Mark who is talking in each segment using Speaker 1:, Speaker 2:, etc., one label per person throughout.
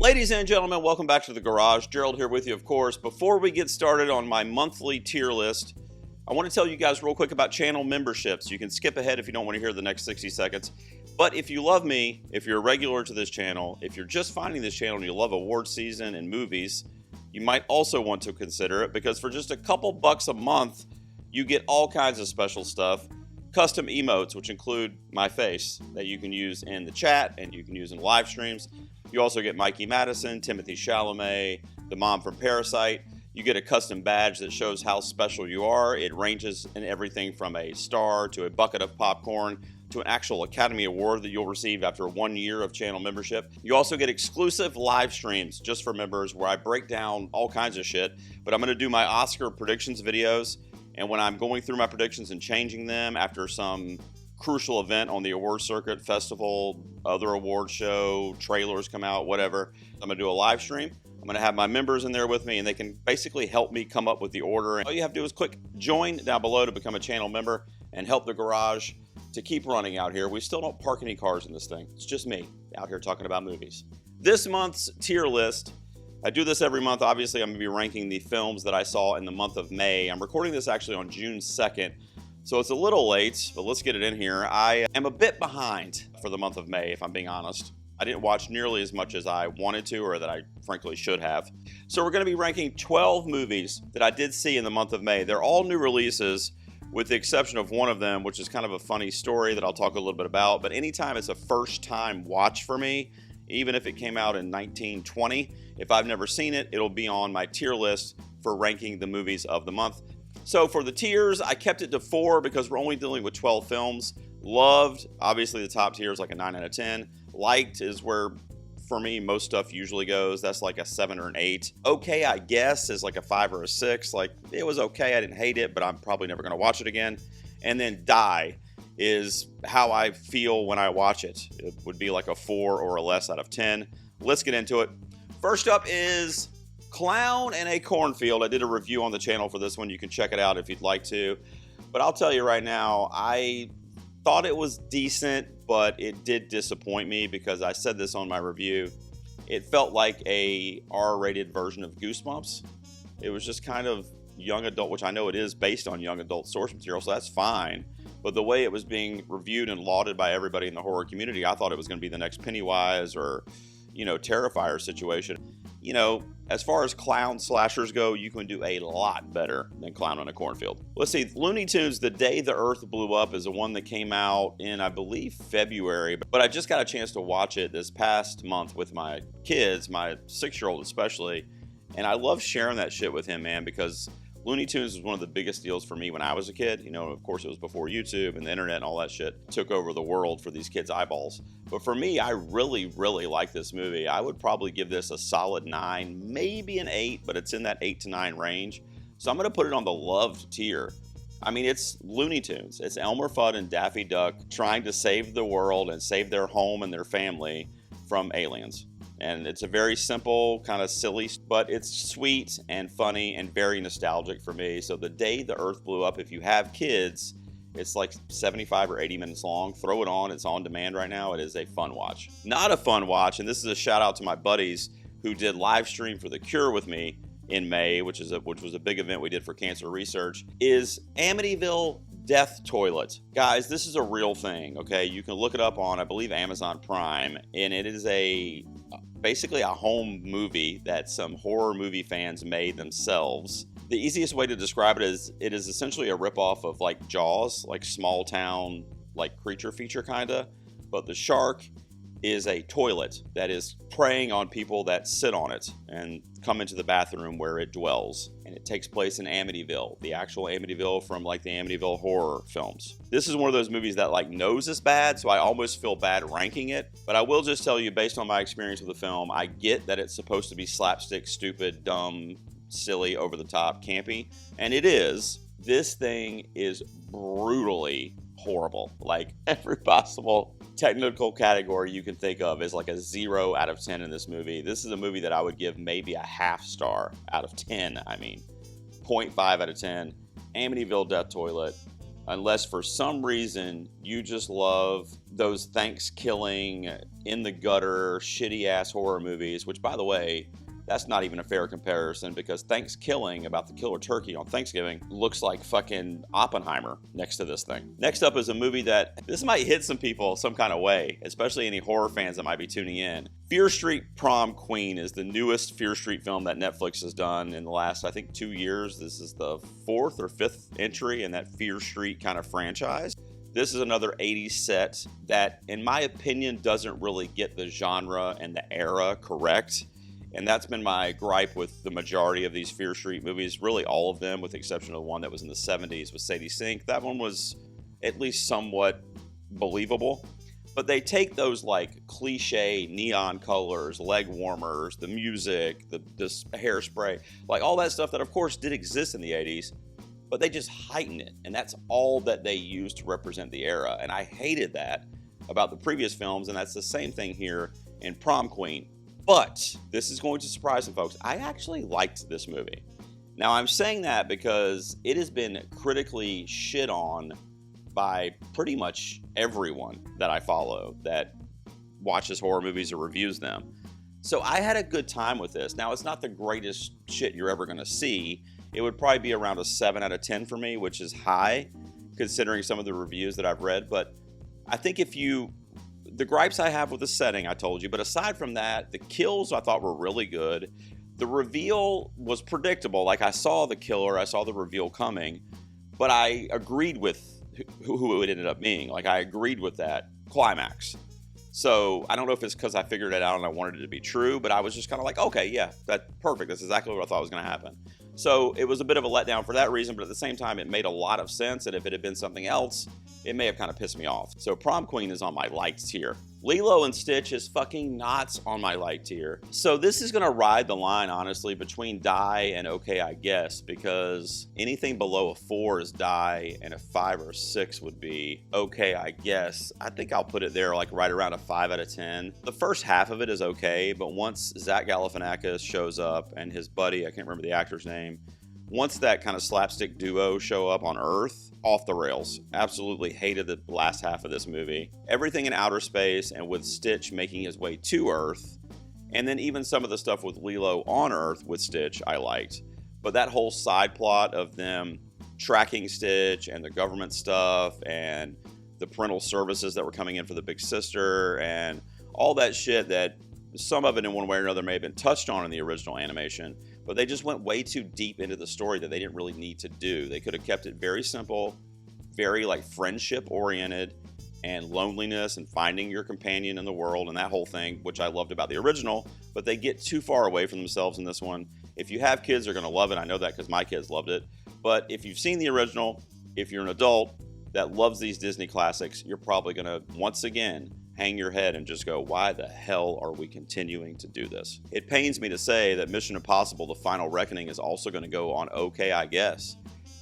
Speaker 1: Ladies and gentlemen, welcome back to the garage. Gerald here with you, of course. Before we get started on my monthly tier list, I want to tell you guys real quick about channel memberships. You can skip ahead if you don't want to hear the next 60 seconds. But if you love me, if you're a regular to this channel, if you're just finding this channel and you love award season and movies, you might also want to consider it, because for just a couple bucks a month, you get all kinds of special stuff. Custom emotes, which include my face, that you can use in the chat and you can use in live streams. You also get Mikey Madison, Timothy Chalamet, the mom from Parasite. You get a custom badge that shows how special you are. It ranges in everything from a star to a bucket of popcorn to an actual Academy Award that you'll receive after 1 year of channel membership. You also get exclusive live streams just for members where I break down all kinds of shit. But I'm going to do my Oscar predictions videos. And when I'm going through my predictions and changing them after some crucial event on the award circuit, festival, other award show, trailers come out, whatever, I'm going to do a live stream. I'm going to have my members in there with me, and they can basically help me come up with the order. All you have to do is click join down below to become a channel member and help the garage to keep running out here. We still don't park any cars in this thing. It's just me out here talking about movies. This month's tier list, I do this every month. Obviously, I'm going to be ranking the films that I saw in the month of May. I'm recording this actually on June 2nd, so it's a little late, but let's get it in here. I am a bit behind for the month of May, if I'm being honest. I didn't watch nearly as much as I wanted to, or that I frankly should have. So we're going to be ranking 12 movies that I did see in the month of May. They're all new releases, with the exception of one of them, which is kind of a funny story that I'll talk a little bit about. But anytime it's a first-time watch for me, even if it came out in 1920, if I've never seen it, it'll be on my tier list for ranking the movies of the month. So for the tiers, I kept it to 4 because we're only dealing with 12 films. Loved, obviously the top tier is like a 9 out of 10. Liked is where, for me, most stuff usually goes. That's like a 7 or an 8. Okay, I guess, is like a 5 or a 6. Like, it was okay, I didn't hate it, but I'm probably never gonna watch it again. And then Die is how I feel when I watch it. It would be like a 4 or a less out of 10. Let's get into it. First up is Clown in a Cornfield. I did a review on the channel for this one. You can check it out if you'd like to. But I'll tell you right now, I thought it was decent, but it did disappoint me because I said this on my review. It felt like a R-rated version of Goosebumps. It was just kind of young adult, which I know it is based on young adult source material, so that's fine. But the way it was being reviewed and lauded by everybody in the horror community, I thought it was going to be the next Pennywise or, Terrifier situation. As far as clown slashers go, you can do a lot better than Clown in a Cornfield. Let's see, Looney Tunes, The Day the Earth Blew Up is the one that came out in, I believe, February. But I just got a chance to watch it this past month with my kids, my 6-year-old especially. And I love sharing that shit with him, man, because Looney Tunes was one of the biggest deals for me when I was a kid. Of course, it was before YouTube and the internet and all that shit took over the world for these kids' eyeballs. But for me, I really, really like this movie. I would probably give this a solid 9, maybe an 8, but it's in that 8 to 9 range. So I'm going to put it on the loved tier. I mean, it's Looney Tunes. It's Elmer Fudd and Daffy Duck trying to save the world and save their home and their family from aliens. And it's a very simple, kind of silly, but it's sweet and funny and very nostalgic for me. So The Day the Earth Blew Up, if you have kids, it's like 75 or 80 minutes long. Throw it on. It's on demand right now. It is a fun watch. Not a fun watch, and this is a shout out to my buddies who did live stream for The Cure with me in May, which was a big event we did for cancer research, is Amityville Death Toilet. Guys, this is a real thing, okay? You can look it up on, I believe, Amazon Prime, and it is basically a home movie that some horror movie fans made themselves. The easiest way to describe it is essentially a ripoff of like Jaws, like small town, like creature feature kinda, but the shark is a toilet that is preying on people that sit on it and come into the bathroom where it dwells. And it takes place in Amityville, the actual Amityville from like the Amityville horror films. This is one of those movies that like knows it's bad, so I almost feel bad ranking it. But I will just tell you, based on my experience with the film, I get that it's supposed to be slapstick, stupid, dumb, silly, over the top, campy. And it is. This thing is brutally horrible. Like every possible technical category you can think of is like a 0 out of 10 in this movie. This is a movie that I would give maybe a half star out of 10. I mean, 0.5 out of 10. Amityville Death Toilet. unless for some reason you just love those Thanksgiving, in the gutter, shitty ass horror movies, which, by the way, that's not even a fair comparison, because Thanksgiving, about the killer turkey on Thanksgiving, looks like fucking Oppenheimer next to this thing. Next up is a movie that, this might hit some people some kind of way, especially any horror fans that might be tuning in. Fear Street Prom Queen is the newest Fear Street film that Netflix has done in the last, I think, 2 years. This is the 4th or 5th entry in that Fear Street kind of franchise. This is another 80s set that, in my opinion, doesn't really get the genre and the era correct. And that's been my gripe with the majority of these Fear Street movies, really all of them, with the exception of the one that was in the 70s with Sadie Sink. That one was at least somewhat believable. But they take those like cliche neon colors, leg warmers, the music, this hairspray, like all that stuff that of course did exist in the 80s, but they just heighten it. And that's all that they use to represent the era. And I hated that about the previous films, and that's the same thing here in Prom Queen. But this is going to surprise some folks. I actually liked this movie. Now, I'm saying that because it has been critically shit on by pretty much everyone that I follow that watches horror movies or reviews them. So I had a good time with this. Now, it's not the greatest shit you're ever going to see. It would probably be around a 7 out of 10 for me, which is high considering some of the reviews that I've read. But I think the gripes I have with the setting, I told you, but aside from that, the kills I thought were really good. The reveal was predictable. Like, I saw the killer, I saw the reveal coming, but I agreed with who it ended up being. Like, I agreed with that climax. So I don't know if it's because I figured it out and I wanted it to be true, but I was just kind of like, okay, yeah, that's perfect. That's exactly what I thought was going to happen. So it was a bit of a letdown for that reason, but at the same time, it made a lot of sense. And if it had been something else, it may have kind of pissed me off. So Prom Queen is on my liked tier. Lilo and Stitch is fucking not on my liked tier. So this is going to ride the line, honestly, between die and okay, I guess, because anything below a 4 is die and a 5 or 6 would be okay, I guess. I think I'll put it there like right around a 5 out of 10. The first half of it is okay, but once Zach Galifianakis shows up and his buddy, I can't remember the actor's name, once that kind of slapstick duo show up on Earth, off the rails. Absolutely hated the last half of this movie. Everything in outer space and with Stitch making his way to Earth, and then even some of the stuff with Lilo on Earth with Stitch, I liked. But that whole side plot of them tracking Stitch and the government stuff and the parental services that were coming in for the big sister and all that shit, that some of it in one way or another may have been touched on in the original animation, but they just went way too deep into the story that they didn't really need to do. They could have kept it very simple, very like friendship oriented, and loneliness and finding your companion in the world and that whole thing, which I loved about the original, but they get too far away from themselves in this one. If you have kids, they're going to love it. I know that because my kids loved it. But if you've seen the original, if you're an adult that loves these Disney classics, you're probably going to, once again, hang your head and just go, why the hell are we continuing to do this? It pains me to say that Mission Impossible: The Final Reckoning is also going to go on okay, I guess.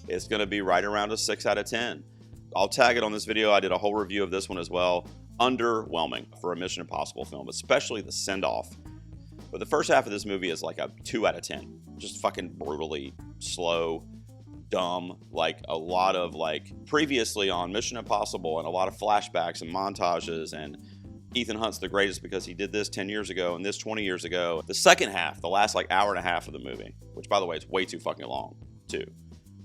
Speaker 1: It's going to be right around a 6 out of 10. I'll tag it on this video. I did a whole review of this one as well. Underwhelming for a Mission Impossible film, especially the send-off. But the first half of this movie is like a 2 out of 10. Just fucking brutally slow, dumb, like a lot of like previously on Mission Impossible and a lot of flashbacks and montages, and Ethan Hunt's the greatest because he did this 10 years ago and this 20 years ago. The second half, the last like hour and a half of the movie, which by the way, it's way too fucking long too.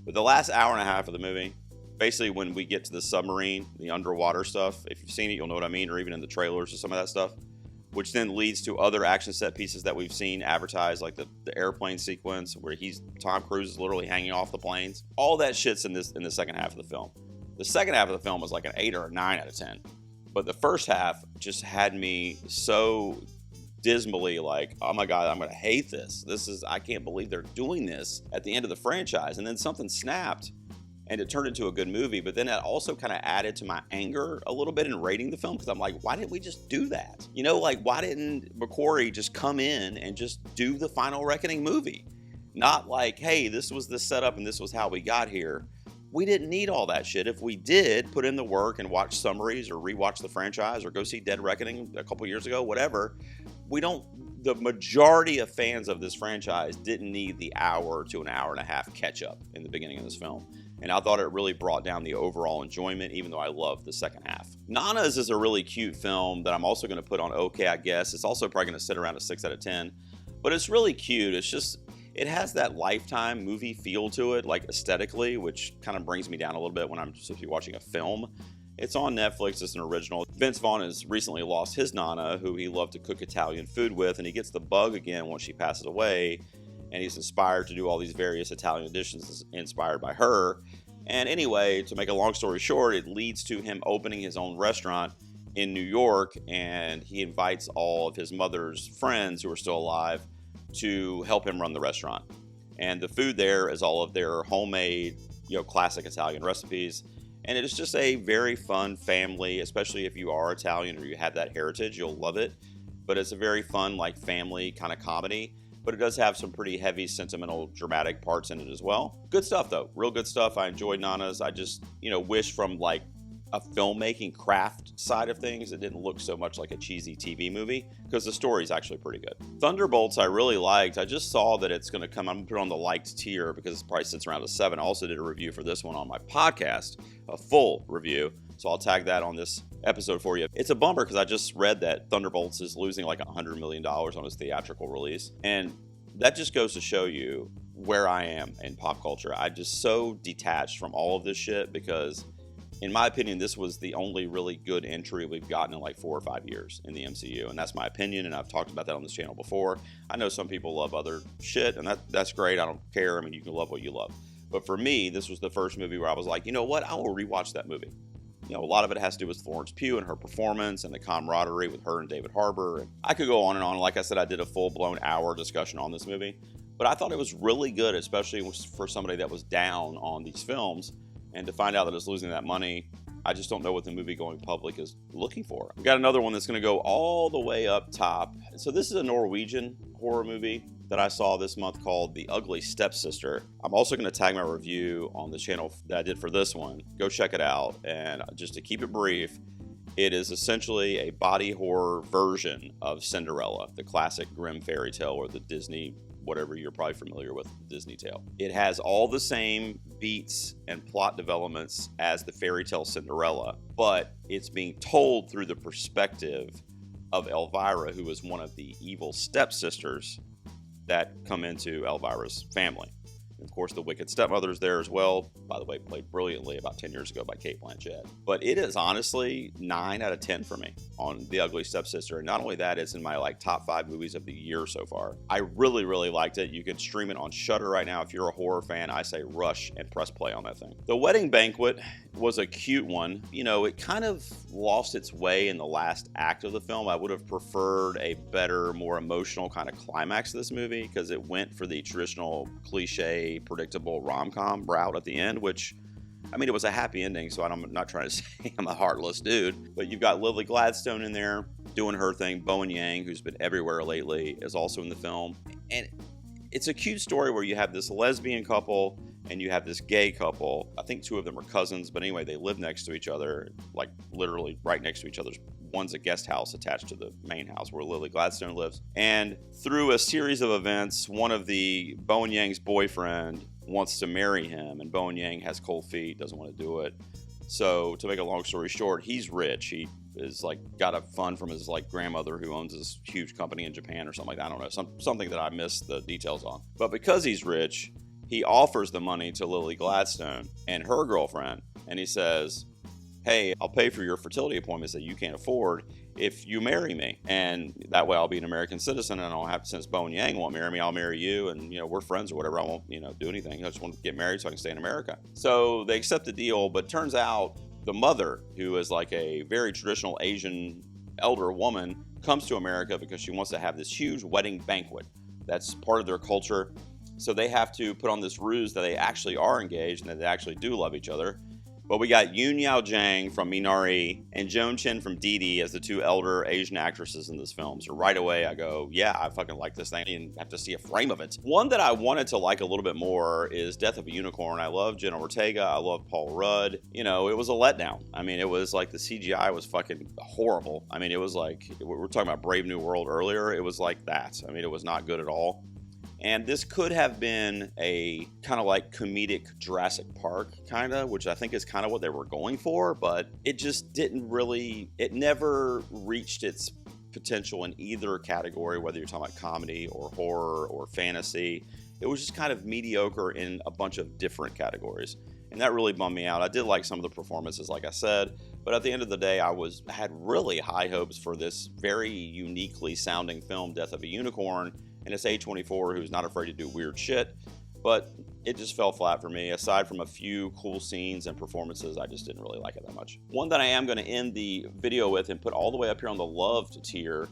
Speaker 1: But the last hour and a half of the movie, basically when we get to the submarine, the underwater stuff, if you've seen it, you'll know what I mean, or even in the trailers or some of that stuff, which then leads to other action set pieces that we've seen advertised, like the airplane sequence where Tom Cruise is literally hanging off the planes. All that shit's in the second half of the film. The second half of the film was like an 8 or a 9 out of 10. But the first half just had me so dismally like, oh my God, I'm going to hate this. I can't believe they're doing this at the end of the franchise. And then something snapped and it turned into a good movie. But then that also kind of added to my anger a little bit in rating the film, because I'm like, why didn't we just do that? You know, like, why didn't McQuarrie just come in and just do the Final Reckoning movie? Not like, hey, this was the setup and this was how we got here. We didn't need all that shit. If we did put in the work and watch summaries or rewatch the franchise or go see Dead Reckoning a couple years ago, whatever, the majority of fans of this franchise didn't need the hour to an hour and a half catch up in the beginning of this film. and I thought it really brought down the overall enjoyment, even though I loved the second half. Nanas is a really cute film that I'm also going to put on okay, I guess. It's also probably going to sit around a 6 out of 10, but it's really cute. It's just, it has that Lifetime movie feel to it, like aesthetically, which kind of brings me down a little bit when I'm supposed to be watching a film. It's on Netflix. It's an original. Vince Vaughn has recently lost his Nana, who he loved to cook Italian food with, and he gets the bug again once she passes away, and he's inspired to do all these various Italian dishes inspired by her. And anyway, to make a long story short, it leads to him opening his own restaurant in New York, and he invites all of his mother's friends who are still alive to help him run the restaurant. And the food there is all of their homemade, classic Italian recipes. And it is just a very fun family, especially if you are Italian or you have that heritage, you'll love it. But it's a very fun, like, family kind of comedy. But it does have some pretty heavy, sentimental, dramatic parts in it as well. Good stuff, though. Real good stuff. I enjoyed Nanas. I just, wish from, like, a filmmaking craft side of things, it didn't look so much like a cheesy TV movie, because the story is actually pretty good. Thunderbolts I really liked. I just saw that it's going to come, I'm going to put it on the liked tier because it probably sits around a 7. I also did a review for this one on my podcast, a full review, so I'll tag that on this episode for you. It's a bummer because I just read that Thunderbolts is losing like $100 million on its theatrical release, and that just goes to show you where I am in pop culture. I'm just so detached from all of this shit because, in my opinion, this was the only really good entry we've gotten in like 4 or 5 years in the MCU. And that's my opinion, and I've talked about that on this channel before. I know some people love other shit, and that's great. I don't care. I mean, you can love what you love. But for me, this was the first movie where I was like, you know what? I will rewatch that movie. A lot of it has to do with Florence Pugh and her performance and the camaraderie with her and David Harbour. And I could go on and on. Like I said, I did a full-blown hour discussion on this movie. But I thought it was really good, especially for somebody that was down on these films. And to find out that it's losing that money, I just don't know what the movie-going public is looking for. We got another one that's going to go all the way up top. So this is a Norwegian horror movie that I saw this month called The Ugly Stepsister. I'm also going to tag my review on the channel that I did for this one. Go check it out. And just to keep it brief, it is essentially a body horror version of Cinderella, the classic Grimm fairy tale, or the Disney, whatever you're probably familiar with, Disney tale. It has all the same beats and plot developments as the fairy tale Cinderella, but it's being told through the perspective of Elvira, who is one of the evil stepsisters that come into Elvira's family. And of course, the wicked stepmother's there as well. By the way, played brilliantly about 10 years ago by Cate Blanchett. But it is honestly 9 out of 10 for me on The Ugly Stepsister. And not only that, it's in my top 5 movies of the year so far. I really, really liked it. You can stream it on Shudder right now. If you're a horror fan, I say rush and press play on that thing. The Wedding Banquet was a cute one. It kind of lost its way in the last act of the film. I would have preferred a better, more emotional kind of climax to this movie, because it went for the traditional cliche, predictable rom-com route at the end, which, I mean, it was a happy ending, so I'm not trying to say I'm a heartless dude, but you've got Lily Gladstone in there doing her thing. Bowen Yang, who's been everywhere lately, is also in the film, and it's a cute story where you have this lesbian couple and you have this gay couple. I think 2 of them are cousins, but anyway, they live next to each other, like literally right next to each other. One's a guest house attached to the main house where Lily Gladstone lives. And through a series of events, one of the Bowen Yang's boyfriend wants to marry him, and Bowen Yang has cold feet, doesn't want to do it. So to make a long story short, he's rich. He is got a fund from his grandmother who owns this huge company in Japan or something like that. I don't know, something that I missed the details on. But because he's rich, he offers the money to Lily Gladstone and her girlfriend, and he says, hey, I'll pay for your fertility appointments that you can't afford if you marry me. And that way I'll be an American citizen, and I don't have to, since Bowen Yang won't marry me, I'll marry you, and we're friends or whatever. I won't, do anything. I just want to get married so I can stay in America. So they accept the deal, but turns out the mother, who is a very traditional Asian elder woman, comes to America because she wants to have this huge wedding banquet. That's part of their culture. So they have to put on this ruse that they actually are engaged and that they actually do love each other. But we got Yoon Yao Jang from Minari and Joan Chen from Didi as the 2 elder Asian actresses in this film. So right away I go, yeah, I fucking like this thing, and have to see a frame of it. One that I wanted to like a little bit more is Death of a Unicorn. I love Jenna Ortega. I love Paul Rudd. It was a letdown. I mean, it was the CGI was fucking horrible. I mean, it was we're talking about Brave New World earlier. It was like that. I mean, it was not good at all. And this could have been a kind of like comedic Jurassic Park kind of, which I think is kind of what they were going for, but it just didn't really, it never reached its potential in either category, whether you're talking about comedy or horror or fantasy. It was just kind of mediocre in a bunch of different categories. And that really bummed me out. I did like some of the performances, like I said, but at the end of the day, I had really high hopes for this very uniquely sounding film, Death of a Unicorn, and it's A24 who's not afraid to do weird shit, but it just fell flat for me. Aside from a few cool scenes and performances, I just didn't really like it that much. One that I am going to end the video with and put all the way up here on the loved tier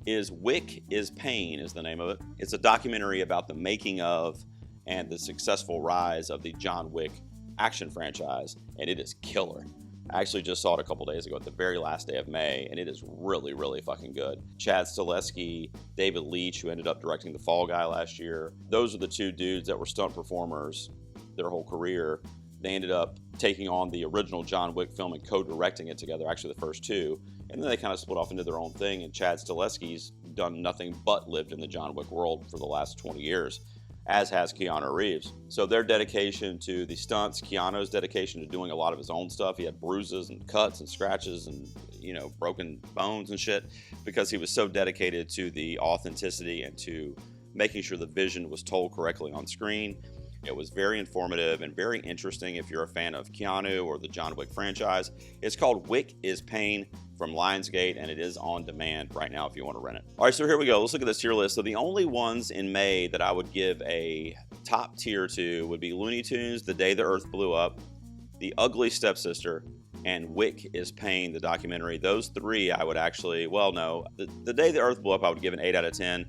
Speaker 1: is Wick is Pain is the name of it. It's a documentary about the making of and the successful rise of the John Wick action franchise, and it is killer. I actually just saw it a couple days ago at the very last day of May, and it is really, really fucking good. Chad Stahelski, David Leitch, who ended up directing The Fall Guy last year, those are the two dudes that were stunt performers their whole career. They ended up taking on the original John Wick film and co-directing it together, actually the first two, and then they kind of split off into their own thing, and Chad Stahelski's done nothing but lived in the John Wick world for the last 20 years. As has Keanu Reeves. So their dedication to the stunts, Keanu's dedication to doing a lot of his own stuff. He had bruises and cuts and scratches and, broken bones and shit because he was so dedicated to the authenticity and to making sure the vision was told correctly on screen. It was very informative and very interesting if you're a fan of Keanu or the John Wick franchise. It's called Wick is Pain from Lionsgate, and it is on demand right now if you want to rent it. All right, so here we go. Let's look at this tier list. So the only ones in May that I would give a top tier to would be Looney Tunes, The Day the Earth Blew Up, The Ugly Stepsister, and Wick is Pain, the documentary. Those three I would actually, The Day the Earth Blew Up I would give an 8 out of 10.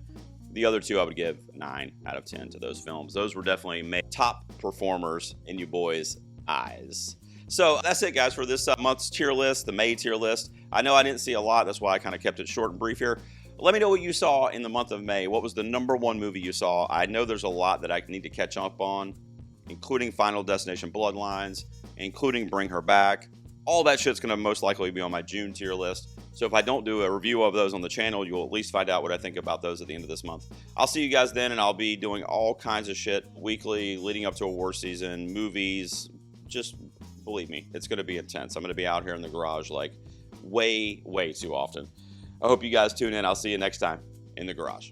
Speaker 1: The other two I would give 9 out of 10 to those films. Those were definitely top performers in you boys' eyes. So that's it, guys, for this month's tier list, the May tier list. I know I didn't see a lot. That's why I kind of kept it short and brief here. Let me know what you saw in the month of May. What was the #1 movie you saw? I know there's a lot that I need to catch up on, including Final Destination Bloodlines, including Bring Her Back. All that shit's going to most likely be on my June tier list. So if I don't do a review of those on the channel, you'll at least find out what I think about those at the end of this month. I'll see you guys then, and I'll be doing all kinds of shit weekly leading up to award season, movies. Just believe me, it's going to be intense. I'm going to be out here in the garage like way, way too often. I hope you guys tune in. I'll see you next time in the garage.